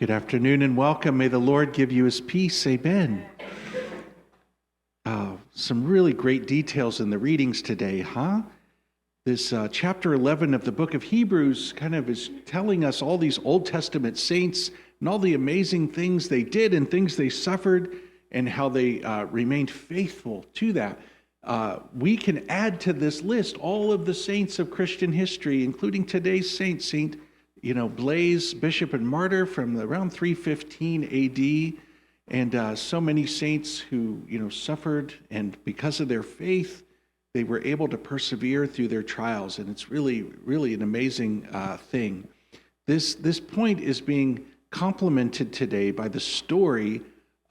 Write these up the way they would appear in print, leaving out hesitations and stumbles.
Good afternoon and welcome. May the Lord give you his peace. Amen. Some really great details in the readings today, huh? This chapter 11 of the book of Hebrews kind of is telling us all these Old Testament saints and all the amazing things they did and things they suffered and how they remained faithful to that. We can add to this list all of the saints of Christian history, including today's Saint Blaise, bishop and martyr from around 315 AD, and so many saints who, suffered, and because of their faith, they were able to persevere through their trials, and it's really, really an amazing thing. This point is being complemented today by the story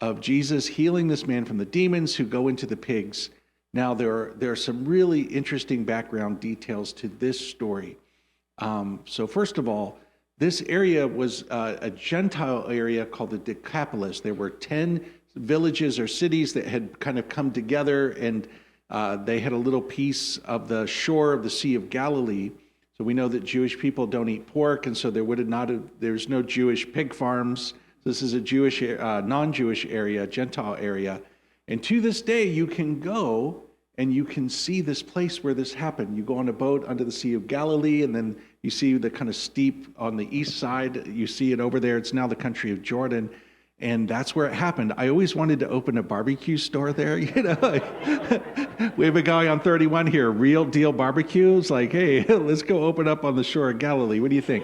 of Jesus healing this man from the demons who go into the pigs. Now, there are some really interesting background details to this story. So first of all, this area was a Gentile area called the Decapolis. There were 10 villages or cities that had kind of come together, and they had a little piece of the shore of the Sea of Galilee. So we know that Jewish people don't eat pork, and so there's no Jewish pig farms. This is a Jewish, non-Jewish area, Gentile area. And to this day, you can go and you can see this place where this happened. You go on a boat under the Sea of Galilee, and then you see the kind of steep on the east side. You see it over there. It's now the country of Jordan, and that's where it happened. I always wanted to open a barbecue store there. We have a guy on 31 here, Real Deal Barbecue. It's like, hey, let's go open up on the shore of Galilee. What do you think?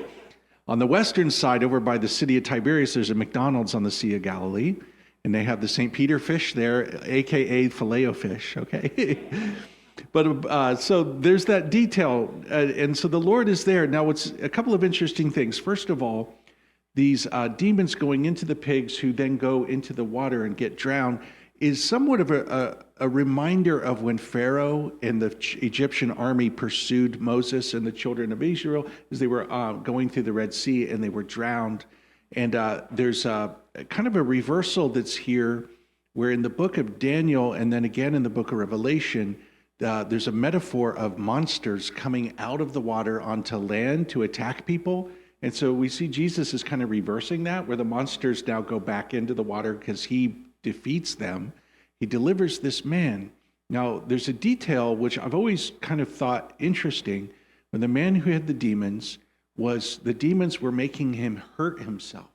On the western side, over by the city of Tiberias, there's a McDonald's on the Sea of Galilee. And they have the St. Peter fish there, a.k.a. Filet-O-Fish, okay? But so there's that detail. And so the Lord is there. Now, it's a couple of interesting things. First of all, these demons going into the pigs who then go into the water and get drowned is somewhat of a reminder of when Pharaoh and the Egyptian army pursued Moses and the children of Israel as they were going through the Red Sea and they were drowned. And there's kind of a reversal that's here where in the book of Daniel and then again in the book of Revelation, there's a metaphor of monsters coming out of the water onto land to attack people. And so we see Jesus is kind of reversing that, where the monsters now go back into the water because he defeats them. He delivers this man. Now, there's a detail which I've always kind of thought interesting. When the man who had the demons were making him hurt himself.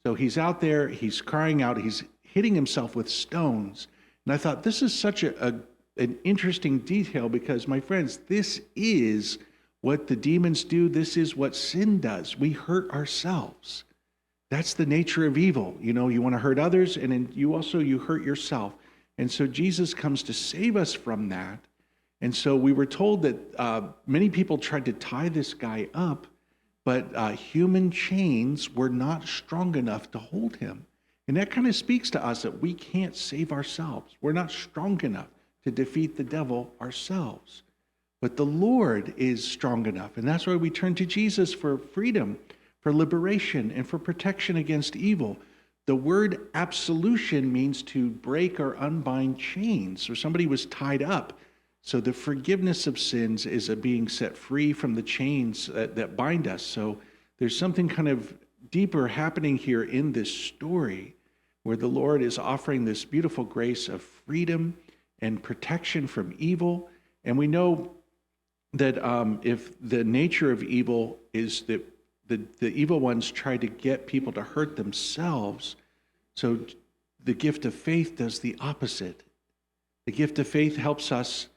So he's out there, he's crying out, he's hitting himself with stones. And I thought, this is such an interesting detail because, my friends, this is what the demons do. This is what sin does. We hurt ourselves. That's the nature of evil. You want to hurt others, and then you hurt yourself. And so Jesus comes to save us from that. And so we were told that many people tried to tie this guy up, but human chains were not strong enough to hold him. And that kind of speaks to us that we can't save ourselves. We're not strong enough to defeat the devil ourselves. But the Lord is strong enough. And that's why we turn to Jesus for freedom, for liberation, and for protection against evil. The word absolution means to break or unbind chains. So somebody was tied up. So the forgiveness of sins is a being set free from the chains that bind us. So there's something kind of deeper happening here in this story where the Lord is offering this beautiful grace of freedom and protection from evil. And we know that if the nature of evil is that the evil ones try to get people to hurt themselves, so the gift of faith does the opposite. The gift of faith helps us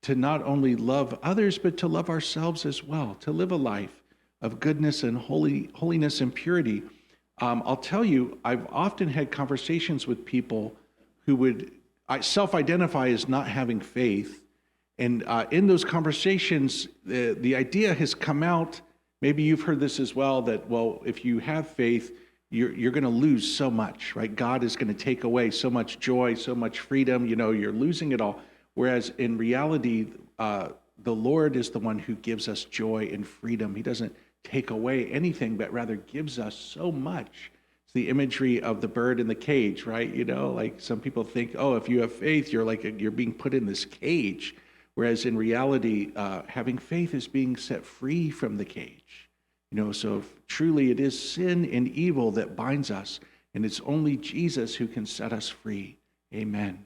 to not only love others, but to love ourselves as well, to live a life of goodness and holiness and purity. I'll tell you, I've often had conversations with people who would self-identify as not having faith. And in those conversations, the idea has come out, maybe you've heard this as well, that, well, if you have faith, you're going to lose so much, right? God is going to take away so much joy, so much freedom, you're losing it all. Whereas in reality, the Lord is the one who gives us joy and freedom. He doesn't take away anything, but rather gives us so much. It's the imagery of the bird in the cage, right? Like some people think, oh, if you have faith, you're being put in this cage. Whereas in reality, having faith is being set free from the cage. So truly it is sin and evil that binds us, and it's only Jesus who can set us free. Amen.